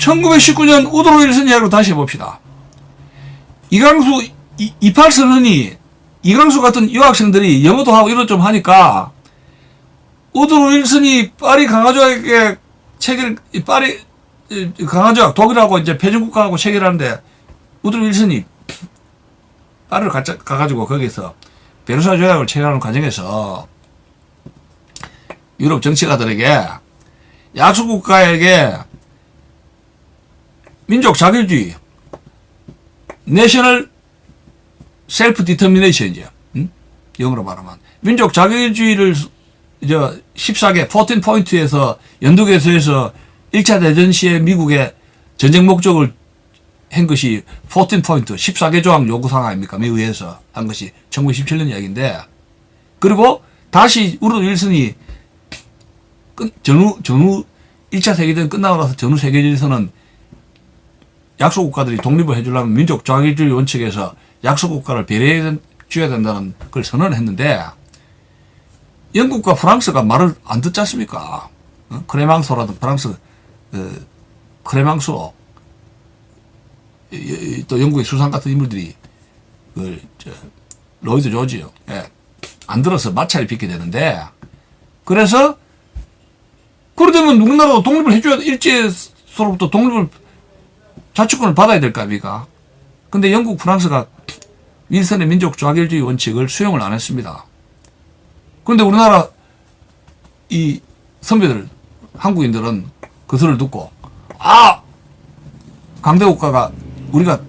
1919년 우드로 윌슨 이야기로 다시 해봅시다. 이강수, 28 선언이 이강수 같은 유학생들이 영어도 하고 이런 좀 하니까 우드로 윌슨이 파리 강화조약에 파리 강화조약 독일하고 이제 패전국가하고 체결하는데 우드로 윌슨이 파리를 가가지고 거기서 베르사유 조약을 체결하는 과정에서 유럽 정치가들에게 약소국가에게 민족 자결주의, 내셔널 셀프 디터미네이션이죠. 영어로 말하면 민족 자결주의를 14개 14포인트에서 연두개서에서 1차 대전 시에 미국의 전쟁 목적을 한 것이 14포인트 14개 조항 요구사항 아닙니까? 미국에서 한 것이 1917년 이야기인데, 그리고 다시 우드로 윌슨이 전후 1차 세계대전 끝나고 나서 전후 세계대전에서는 약소국가들이 독립을 해주려면 민족 자결주의 원칙에서 약소국가를 배려해 줘야 된다는 걸 선언을 했는데, 영국과 프랑스가 말을 안 듣지 않습니까? 크레망소라든 프랑스 크레망소, 또 영국의 수상 같은 인물들이 로이드 조지요, 안 들어서 마찰이 빚게 되는데, 그래서 그러려면 누구나라도 독립을 해줘야 일제로부터 독립을 자치권을 받아야 될 거 아닙니까? 근데 영국, 프랑스가 윌슨의 민족 자결주의 원칙을 수용을 안 했습니다. 그런데 우리나라 이 선배들, 한국인들은 그 소리를 듣고, 강대국가가 우리가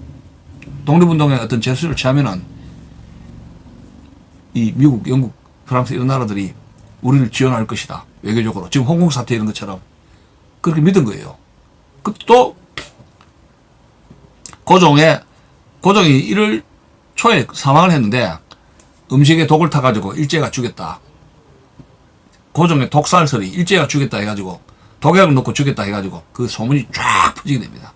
독립운동에 어떤 제수를 취하면은 이 미국, 영국, 프랑스 이런 나라들이 우리를 지원할 것이다. 외교적으로. 지금 홍콩 사태 이런 것처럼. 그렇게 믿은 거예요. 또 고종이 1월 초에 사망을 했는데 음식에 독을 타가지고 일제가 죽였다. 고종의 독살설이 일제가 죽였다 해가지고 독약을 넣고 죽였다 해가지고 그 소문이 쫙 퍼지게 됩니다.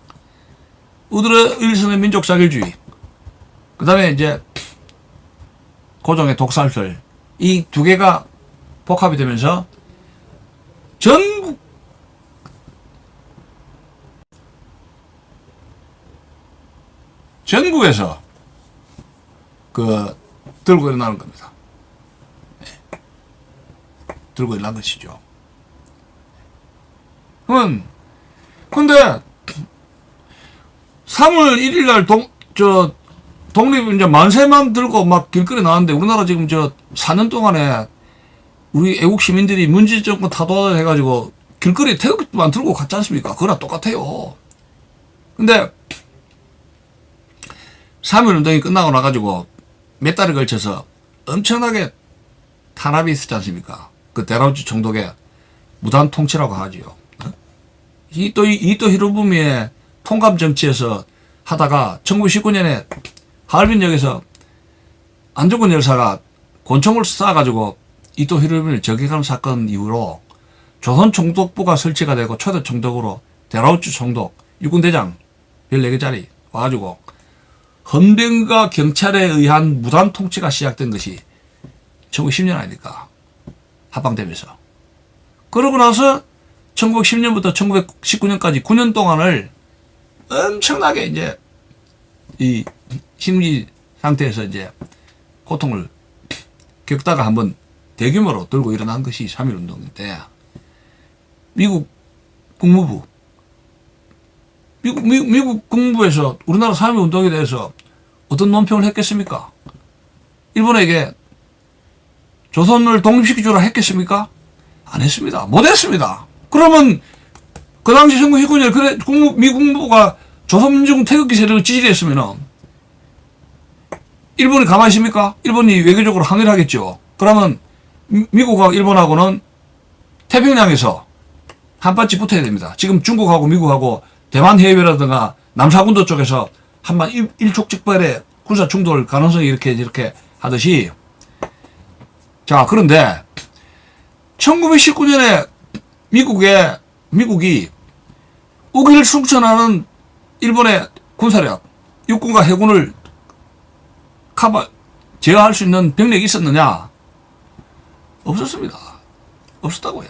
우드로 윌슨의 민족 자결주의, 그 다음에 이제 고종의 독살설, 이 두 개가 복합이 되면서 전국에서 들고 일어나는 겁니다. 들고 일어난 것이죠. 근데 3월 1일 날 독립 이제 만세만 들고 막 길거리 나왔는데, 우리나라 지금 4년 동안에 우리 애국 시민들이 문재인 정권 타도하다 해가지고 길거리에 태극기만 들고 갔지 않습니까? 그거랑 똑같아요. 근데 3.1 운동이 끝나고 나가지고 몇 달에 걸쳐서 엄청나게 탄압이 있었지 않습니까? 그 데라우치 총독의 무단 통치라고 하지요. 이또 히로부미의 통감 정치에서 하다가 1919년에 하얼빈역에서 안중근 열사가 권총을 쏴가지고 이또 히로부미를 저격하는 사건 이후로 조선 총독부가 설치가 되고 초대 총독으로 데라우치 총독, 육군대장 14개짜리 와가지고 헌병과 경찰에 의한 무단 통치가 시작된 것이 1910년 아닙니까? 합방되면서. 그러고 나서 1910년부터 1919년까지 9년 동안을 엄청나게 이제 이 식민지 상태에서 이제 고통을 겪다가 한번 대규모로 들고 일어난 것이 3.1 운동인데, 미국 국무부에서 우리나라 3.1 운동에 대해서 어떤 논평을 했겠습니까? 일본에게 조선을 독립시키주라 했겠습니까? 안 했습니다. 못 했습니다. 그러면 그 당시 1919년에 그래 미 국무부가 조선민주군 태극기 세력을 지지했으면은 일본이 가만히 있습니까? 일본이 외교적으로 항의를 하겠죠. 그러면 미국하고 일본하고는 태평양에서 한반씩 붙어야 됩니다. 지금 중국하고 미국하고 대만 해협이라든가 남사군도 쪽에서 한반 일촉즉발의 군사 충돌 가능성이 이렇게 하듯이. 자, 그런데 1919년에 미국이 우기를 승천하는 일본의 군사력, 육군과 해군을 제어할 수 있는 병력이 있었느냐? 없었습니다. 없었다고요.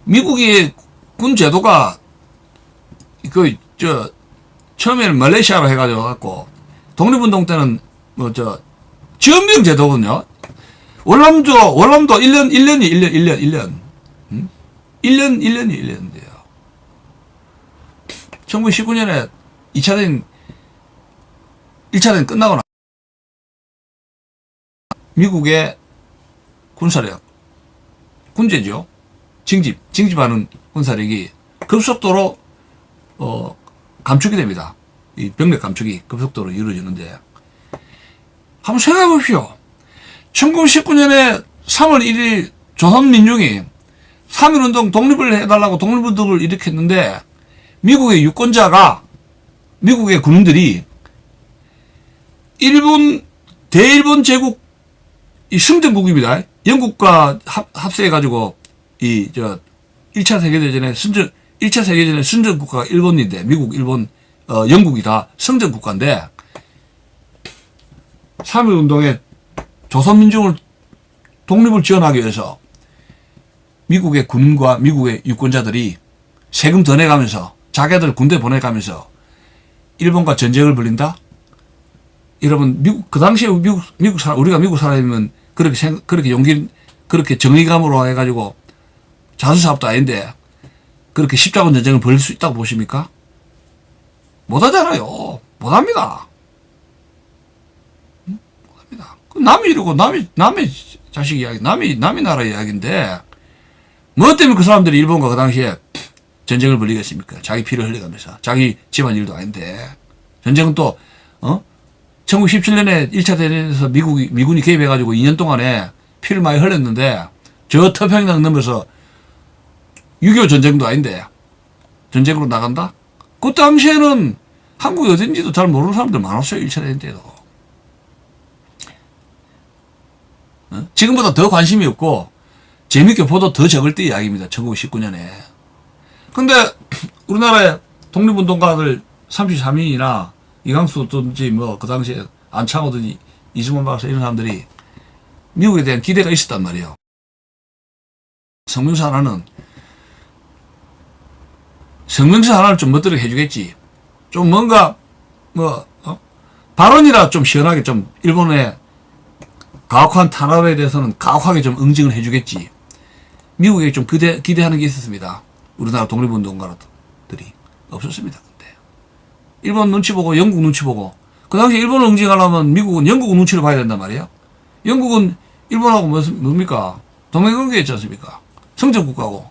미국의 군 제도가 처음에는 말레이시아로 해가지고 갖고, 독립운동 때는, 지원병 제도거든요. 월남도 1년인데요. 1919년에 1차대전 끝나고 미국의 군사력, 군제죠. 징집하는 군사력이 급속도로, 감축이 됩니다. 이 병력 감축이 급속도로 이루어지는데, 한번 생각해 보십시오. 1919년에 3월 1일 조선민중이 3.1운동 독립을 해달라고 독립운동을 일으켰는데, 미국의 유권자가, 미국의 군인들이 대일본 제국, 이 승전국입니다. 영국과 합세해가지고, 1차 세계대전에 1차 세계대전에 승전국가가 일본인데, 미국, 일본, 영국이 다 승전국가인데, 3.1운동에 조선민중을 독립을 지원하기 위해서 미국의 군인과 미국의 유권자들이 세금 더 내가면서 자기들 군대 보내가면서 일본과 전쟁을 벌린다? 여러분, 그 당시에 우리가 미국 사람이면 그렇게 정의감으로 해가지고 자수사업도 아닌데 그렇게 십자군 전쟁을 벌일 수 있다고 보십니까? 못하잖아요. 못합니다. 못합니다. 남이 이러고 남의 자식 이야기, 남이 나라 이야기인데 뭐 때문에 그 사람들이 일본과 그 당시에 전쟁을 벌이겠습니까? 자기 피를 흘려가면서. 자기 집안 일도 아닌데. 전쟁은 또 1917년에 1차 대전에서 미군이 개입해가지고 2년 동안에 피를 많이 흘렸는데 저 태평양 넘어서 6.25 전쟁도 아닌데 전쟁으로 나간다? 그 당시에는 한국이 어딘지도 잘 모르는 사람들 많았어요. 1차 대전 때도. 지금보다 더 관심이 없고 재밌게 보도 더 적을 때 이야기입니다. 1919년에. 근데 우리나라의 독립운동가들 33인이나 이강수든지 그 당시에 안창호든지 이승만 박사 이런 사람들이 미국에 대한 기대가 있었단 말이에요. 성명서 하나는 좀 멋들게 해주겠지. 좀 뭔가 발언이라 좀 시원하게 좀 일본의 가혹한 탄압에 대해서는 가혹하게 좀 응징을 해주겠지. 미국에 좀 기대하는 게 있었습니다. 우리나라 독립운동가들이 없었습니다. 근데 일본 눈치 보고 영국 눈치 보고 그 당시 일본을 응징하려면 미국은 영국 눈치를 봐야 된단 말이에요. 영국은 일본하고 뭡니까? 동맹관계였지 않습니까? 성전국가고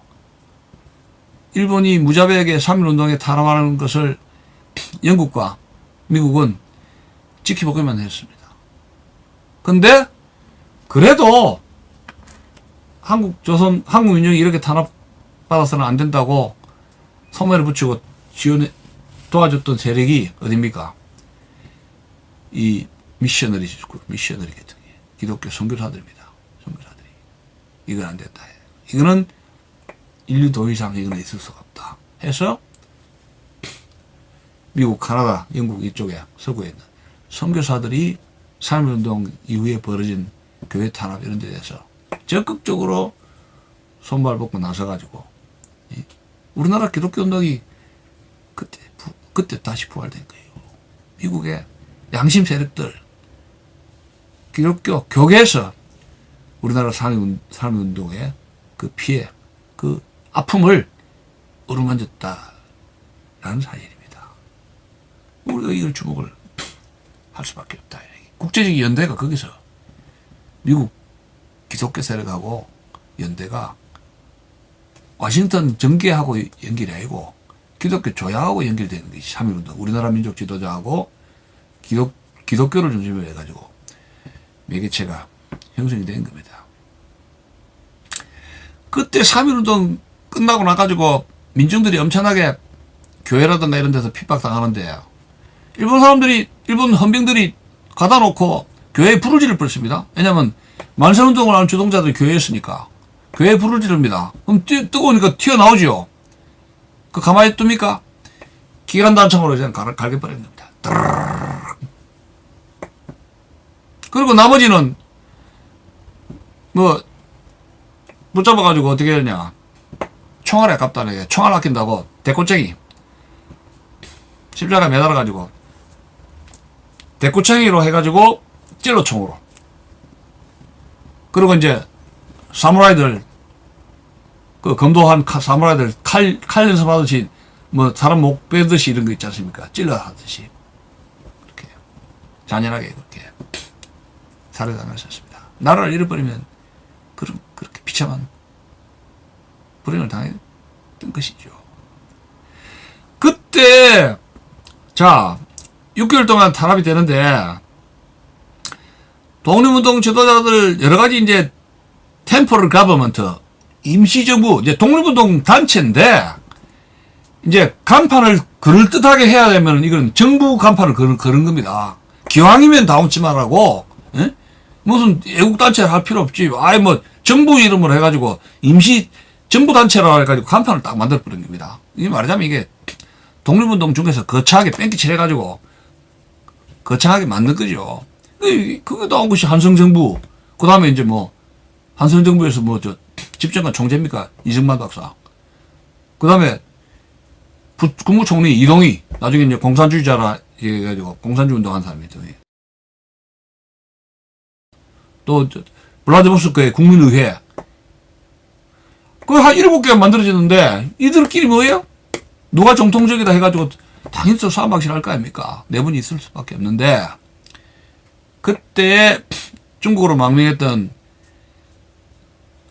일본이 무자비하게 3.1운동에 탄압하는 것을 영국과 미국은 지켜보기만 했습니다. 근데 그래도 한국 민족이 이렇게 탄압받아서는 안 된다고 소매를 붙이고 도와줬던 세력이 어딥니까? 이 미셔너리 계통이 기독교 선교사들입니다. 선교사들이. 이건 안 된다. 이거는 인류 도의상 이거는 있을 수가 없다. 해서 미국, 카나다, 영국 이쪽에 서구에 있는 선교사들이 3.1운동 이후에 벌어진 교회 탄압 이런 데 대해서 적극적으로 손발 벗고 나서가지고 우리나라 기독교 운동이 그때 다시 부활된 거예요. 미국의 양심 세력들 기독교 교계에서 우리나라 3.1운동의 그 피해, 그 아픔을 어루만졌다라는 사실입니다. 우리가 이걸 주목을 할 수밖에 없다. 국제적 연대가 거기서 미국 기독교 세력하고 연대가 워싱턴 정계하고 연결이 아니고 기독교 조약하고 연결되는 것이 3.1운동. 우리나라 민족 지도자하고 기독교를 중심으로 해가지고 매개체가 형성이 된 겁니다. 그때 3.1운동 끝나고 나가지고 민중들이 엄청나게 교회라든가 이런 데서 핍박당하는데 일본 헌병들이 가다 놓고 교회에 불을 지를 뻔했습니다. 왜냐하면 만세운동을 하는 주동자들이 교회에 있으니까 교회에 불을 지릅니다. 그럼 뜨거우니까 튀어나오죠. 그 가만히 둡니까? 기관단창으로 그냥 갈겨버리는 겁니다. 그리고 나머지는 붙잡아가지고 어떻게 하냐. 총알에 아깝다네. 총알 아낀다고 대꽃쟁이 십자가 매달아가지고 대구챙이로 해가지고 찔러총으로. 그리고 이제 사무라이들 그 검도한 사무라이들 칼 연습하듯이 뭐 사람 목 빼듯이 이런 거 있지 않습니까? 찔러 하듯이 그렇게 잔인하게 그렇게 살해당하셨습니다. 나라를 잃어버리면 그렇게 비참한 불행을 당했던 것이죠. 그때 자 6개월 동안 탄압이 되는데 독립운동 지도자들 여러 가지 이제 템포럴 가버먼트 임시정부 이제 독립운동 단체인데 이제 간판을 그럴듯하게 해야 되면 이건 정부 간판을 그런 겁니다. 기왕이면 다운치마라고 무슨 애국단체를 할 필요 없지. 아예 뭐 정부 이름으로 해가지고 임시 정부단체라고 해가지고 간판을 딱 만들어버린 겁니다. 이 말하자면 이게 독립운동 중에서 거창하게 뺑기칠 해가지고 거창하게 만든 거죠. 그게 나온 것이 한성정부. 그 다음에 이제 뭐 한성정부에서 뭐 저 집정관 총재입니까? 이승만 박사. 그 다음에 국무총리 이동희. 나중에 이제 공산주의자라 해가지고 공산주의 운동한 사람이죠. 또 블라디보스토크의 국민의회. 그 한 7개가 만들어졌는데 이들끼리 뭐예요? 누가 정통적이다 해가지고 당연히 또 싸움박질 할 거 아닙니까? 내분이 있을 수밖에 없는데 그때 중국으로 망명했던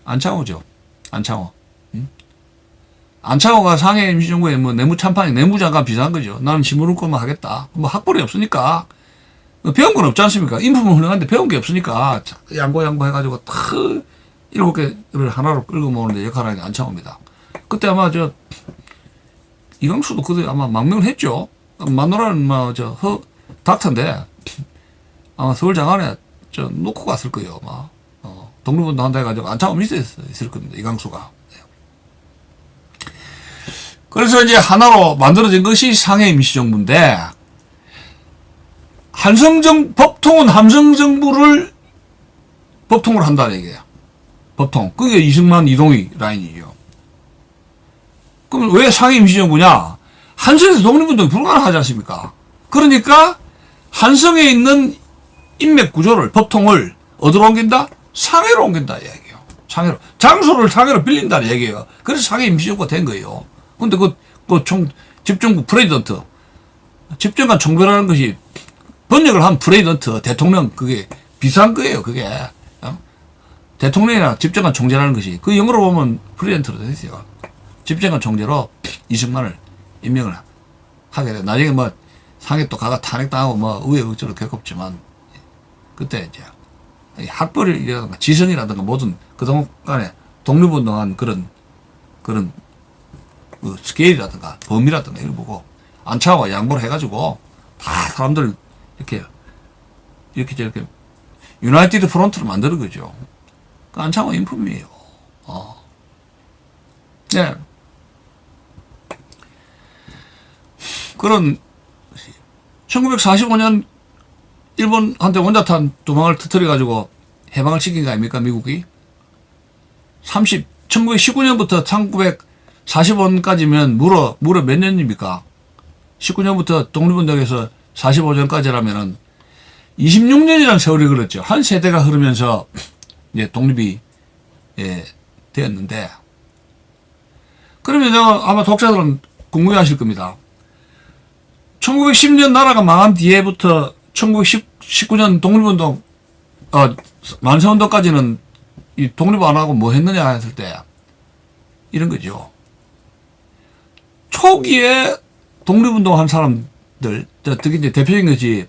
안창호죠. 안창호. 안창호가 상해 임시정부에 뭐 내무참판이 내무장관 비슷한 거죠. 나는 시무룩고만 하겠다. 뭐 학벌이 없으니까 배운 건 없지 않습니까? 인품은 훌륭한데 배운 게 없으니까 양보 해가지고 다 7개를 하나로 끌고 모으는데 역할을 하는 게 안창호입니다. 그때 아마 이광수도 그때 아마 망명을 했죠. 마누라는 닥터인데 아마 서울 장안에 놓고 갔을 거예요. 아마 독립운동 한다 해가지고 안창호 밑에 있을 겁니다. 이광수가. 그래서 이제 하나로 만들어진 것이 상해 임시정부인데 법통은 함성정부를 법통으로 한다는 얘기예요. 법통. 그게 이승만, 이동희 라인이죠. 그럼 왜 상해 임시정부냐? 한성에서 독립운동이 불가능하지 않습니까? 그러니까 한성에 있는 인맥 구조를, 법통을 어디로 옮긴다? 상해로 옮긴다 이야기예요. 상해로. 장소를 상해로 빌린다는 얘기예요. 그래서 상해 임시정부가 된 거예요. 근데 집정부 프레지던트, 집정관 총괄하는 것이 번역을 한 프레지던트, 대통령, 그게 비슷한 거예요, 그게. 대통령이나 집정관 총재라는 것이. 그 영어로 보면 프레지던트로 되어 있어요. 집정관 총재로 이승만을 임명을 하게 돼. 나중에 뭐 상해 또 가가 탄핵당하고 뭐 우여곡절을 겪었지만 그때 이제 학벌이라든가 지성이라든가 모든 그동안에 독립운동한 그런 그 스케일이라든가 범위라든가 이걸 보고 안창호가 양보를 해가지고 다 사람들 이렇게 저렇게 유나이티드 프론트를 만드는 거죠. 그 안창호 인품이에요. 네. 그런 1945년 일본한테 원자탄 2방을 터뜨려가지고 해방을 시킨 거 아닙니까, 미국이? 1919년부터 1945년까지면 무려 몇 년입니까? 19년부터 독립운동에서 45년까지라면은 26년이라는 세월이 걸렸죠. 한 세대가 흐르면서 이제 독립이 되었는데, 그러면 아마 독자들은 궁금해하실 겁니다. 1910년 나라가 망한 뒤에부터 1919년 독립운동, 만세운동까지는 이 독립 안 하고 뭐 했느냐 했을 때, 이런 거죠. 초기에 독립운동 한 사람들, 특히 이제 대표적인 것이,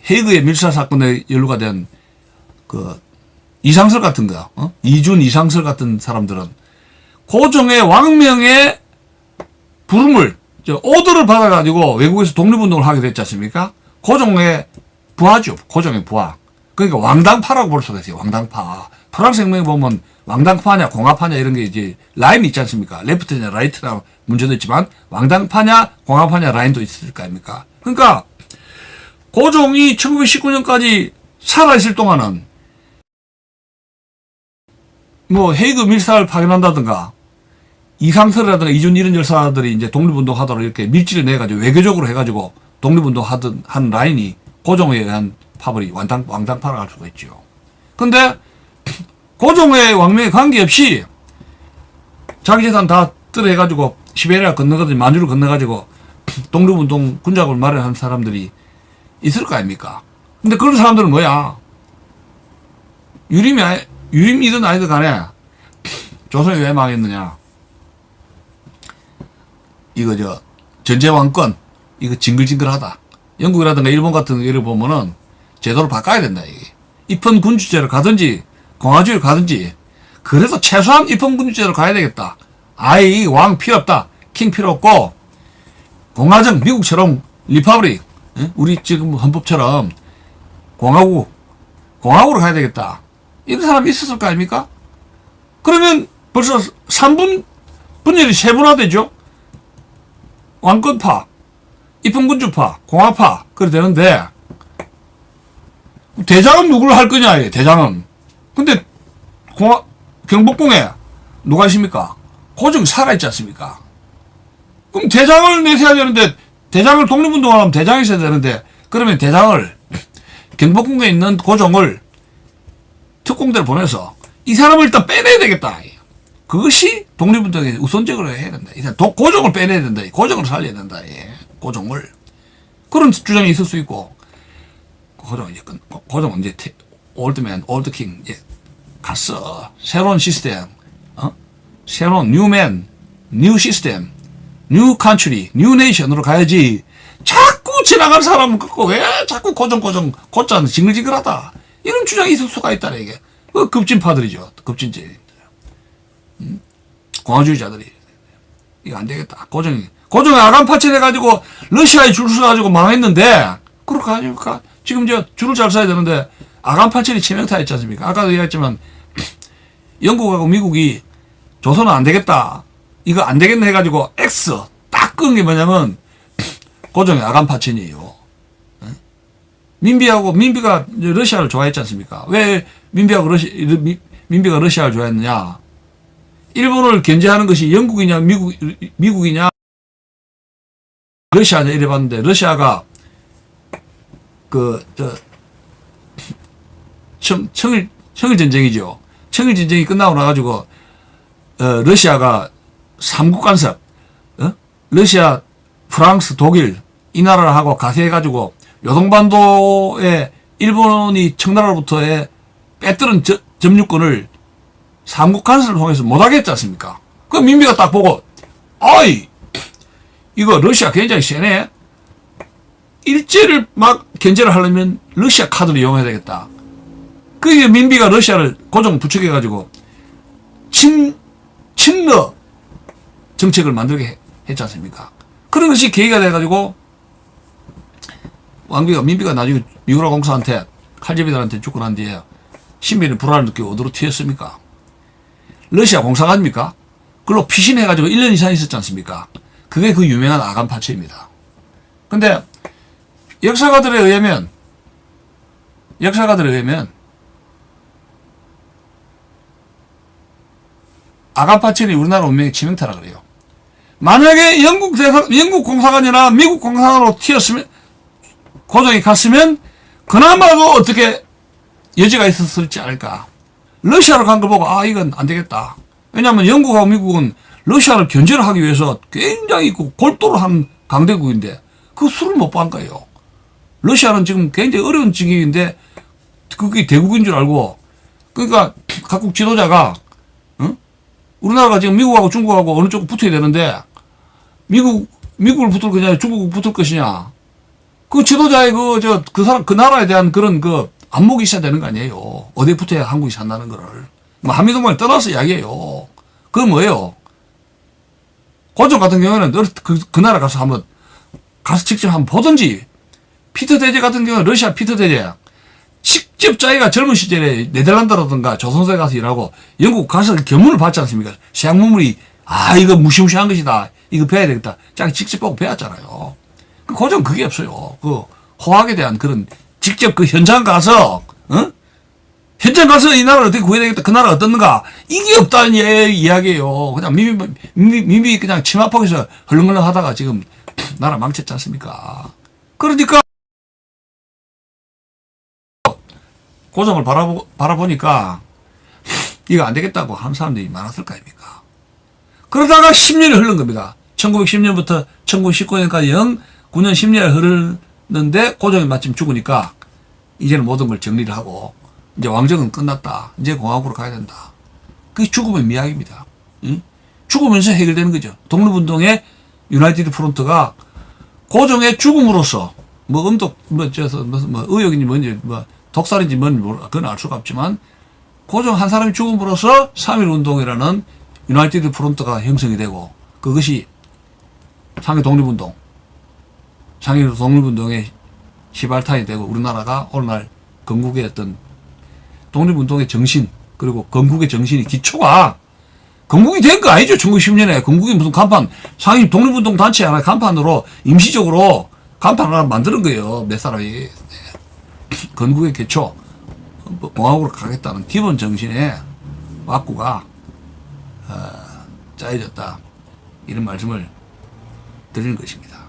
헤이그의 밀사 사건에 연루가 된, 이상설 같은 거, 이준 이상설 같은 사람들은, 고종의 왕명의 부름을, 오더를 받아가지고 외국에서 독립운동을 하게 됐지 않습니까? 고종의 부하죠. 고종의 부하. 그러니까 왕당파라고 볼 수가 있어요. 왕당파. 프랑스 혁명에 보면 왕당파냐 공화파냐 이런 게 이제 라인이 있지 않습니까? 레프트냐 라이트나 문제도 있지만 왕당파냐 공화파냐 라인도 있을 거 아닙니까? 그러니까 고종이 1919년까지 살아있을 동안은 뭐 헤이그 밀사를 파견한다든가 이상설이라든가 이준 이런 열사들이 이제 독립운동 하도록 이렇게 밀지를 내가지고 외교적으로 해가지고 독립운동 하는 라인이 고종에 의한 파벌이 왕당파를 할 수가 있죠. 근데 고종의 왕명에 관계없이 자기 재산 다 뜰어해가지고 시베리아 건너가지고 만주를 건너가지고 독립운동 군작을 마련한 사람들이 있을 거 아닙니까? 근데 그런 사람들은 뭐야? 유림이든 아니든 간에 조선이 왜 망했느냐? 이거 전제왕권 이거 징글징글하다. 영국이라든가 일본 같은 예를 보면은 제도를 바꿔야 된다. 이게 입헌군주제로 가든지 공화주의로 가든지 그래도 최소한 입헌군주제로 가야 되겠다. 아이 왕 필요 없다. 킹 필요 없고 공화정 미국처럼 리퍼블릭 우리 지금 헌법처럼 공화국으로 가야 되겠다. 이런 사람이 있었을 거 아닙니까? 그러면 벌써 3분 분열이 세분화되죠. 왕권파, 입헌군주파, 공화파 그래 되는데 대장은 누구를 할 거냐? 대장은. 근데 경복궁에 누가 있습니까? 고종이 살아있지 않습니까? 그럼 대장을 내세워야 되는데 대장을 독립운동을 하면 대장이 있어야 되는데 그러면 대장을 경복궁에 있는 고종을 특공대를 보내서 이 사람을 일단 빼내야 되겠다. 그것이 독립운동의 우선적으로 해야 된다. 고종을 빼내야 된다. 고종을 살려야 된다. 고종을. 그런 주장이 있을 수 있고 고종은 이제 올드맨, 올드킹 갔어. 새로운 시스템, 새로운 뉴맨, 뉴 시스템, 뉴 컨트리, 뉴 네이션으로 가야지. 자꾸 지나간 사람을 끊고 왜 자꾸 고전 징글징글하다. 이런 주장이 있을 수가 있다네 이게. 그 급진파들이죠. 급진제. 공화주의자들이. 이거 안 되겠다. 고종이 아간 파천해가지고 러시아에 줄 서가지고 망했는데 그렇게 하니까 지금 줄을 잘 서야 되는데 아간 파천이 치명타였지 않습니까? 아까도 얘기했지만 영국하고 미국이 조선은 안 되겠다. 이거 안 되겠네 해가지고 X 딱 끄는 게 뭐냐면 고종의 아간 파천이에요. 민비가 러시아를 좋아했지 않습니까? 왜 민비가 러시아를 좋아했느냐? 일본을 견제하는 것이 영국이냐 미국이냐 러시아냐 이래 봤는데 러시아가 청일 전쟁이죠. 청일 전쟁이 끝나고 나가지고 러시아가 삼국 간섭 러시아, 프랑스, 독일 이 나라하고 가세해가지고 요동반도에 일본이 청나라로부터의 빼뜨는 점유권을 삼국 간섭을 통해서 못하게 했지 않습니까? 그 민비가 딱 보고 아이 이거 러시아 굉장히 세네. 일제를 막 견제를 하려면 러시아 카드를 이용해야 되겠다. 그게 민비가 러시아를 고종 부추겨가지고 친러 정책을 만들게 했지 않습니까? 그런 것이 계기가 돼가지고 민비가 나중에 미우라 공사한테 칼제비들한테 죽고 난 뒤에 신비는 불안을 느끼고 어디로 튀었습니까? 러시아 공사가 아닙니까? 그걸로 피신해가지고 1년 이상 있었지 않습니까? 그게 그 유명한 아간 파츠입니다. 근데 역사가들에 의하면 아간 파츠이 우리나라 운명의 치명타라 그래요. 만약에 영국 공사관이나 미국 공사관으로 튀었으면 고종이 갔으면 그나마도 어떻게 여지가 있었을지 않을까. 러시아로 간 걸 보고 이건 안 되겠다. 왜냐하면 영국하고 미국은 러시아를 견제를 하기 위해서 굉장히 골도를 한 강대국인데 그 수를 못 본 거예요. 러시아는 지금 굉장히 어려운境遇인데 그게 대국인 줄 알고 그러니까 각국 지도자가 우리나라가 지금 미국하고 중국하고 어느 쪽 붙어야 되는데 미국을 붙을 거냐 중국을 붙을 것이냐 그 지도자의 그 나라에 대한 그런 안목이 있어야 되는 거 아니에요. 어디에 붙어야 한국이 산다는 거를. 한미동맹을 떠나서 이야기해요. 그건 뭐예요? 고종 같은 경우는 그 나라 가서 직접 한번 보든지, 피터 대제 같은 경우는 러시아 피터 대제, 직접 자기가 젊은 시절에 네덜란드라든가 조선소에 가서 일하고 영국 가서 견문을 받지 않습니까? 시향문물이, 이거 무시무시한 것이다. 이거 배워야 되겠다. 자기 직접 보고 배웠잖아요. 고종 그게 없어요. 호학에 대한 그런 직접 그 현장 가서, 현장 가서 이 나라를 어떻게 구해야 되겠다. 그 나라 어떻는가. 이게 없다는 이야기예요. 그냥 미미 그냥 치마폭에서 헐렁헐렁 하다가 지금 나라 망쳤지 않습니까? 그러니까 고정을 바라보니까 이거 안 되겠다고 하는 사람들이 많았을 거 아닙니까? 그러다가 10년이 흐른 겁니다. 1910년부터 1919년까지 9년 10년이 흐르는데 고종이 마침 죽으니까 이제는 모든 걸 정리를 하고 이제 왕정은 끝났다. 이제 공화국으로 가야 된다. 그게 죽음의 미학입니다. 응? 죽으면서 해결되는 거죠. 독립운동의 유나이티드 프론트가 고종의 죽음으로써 뭐 음독 뭐 의혹인지 뭔지 뭐 독살인지 뭔지 그건 알 수가 없지만 고종 한 사람이 죽음으로써 3.1운동이라는 유나이티드 프론트가 형성이 되고 그것이 상해 독립운동의 시발탄이 되고 우리나라가 오늘날 건국의 어떤 독립운동의 정신 그리고 건국의 정신이 기초가 건국이 된 거 아니죠. 1910년에 건국이 무슨 간판 상해 독립운동 단체 하나 간판으로 임시적으로 간판 하나 만드는 거예요. 몇 사람이. 네. 건국의 기초 공화국으로 가겠다는 기본 정신에 와꾸가 짜여졌다. 이런 말씀을 드리는 것입니다.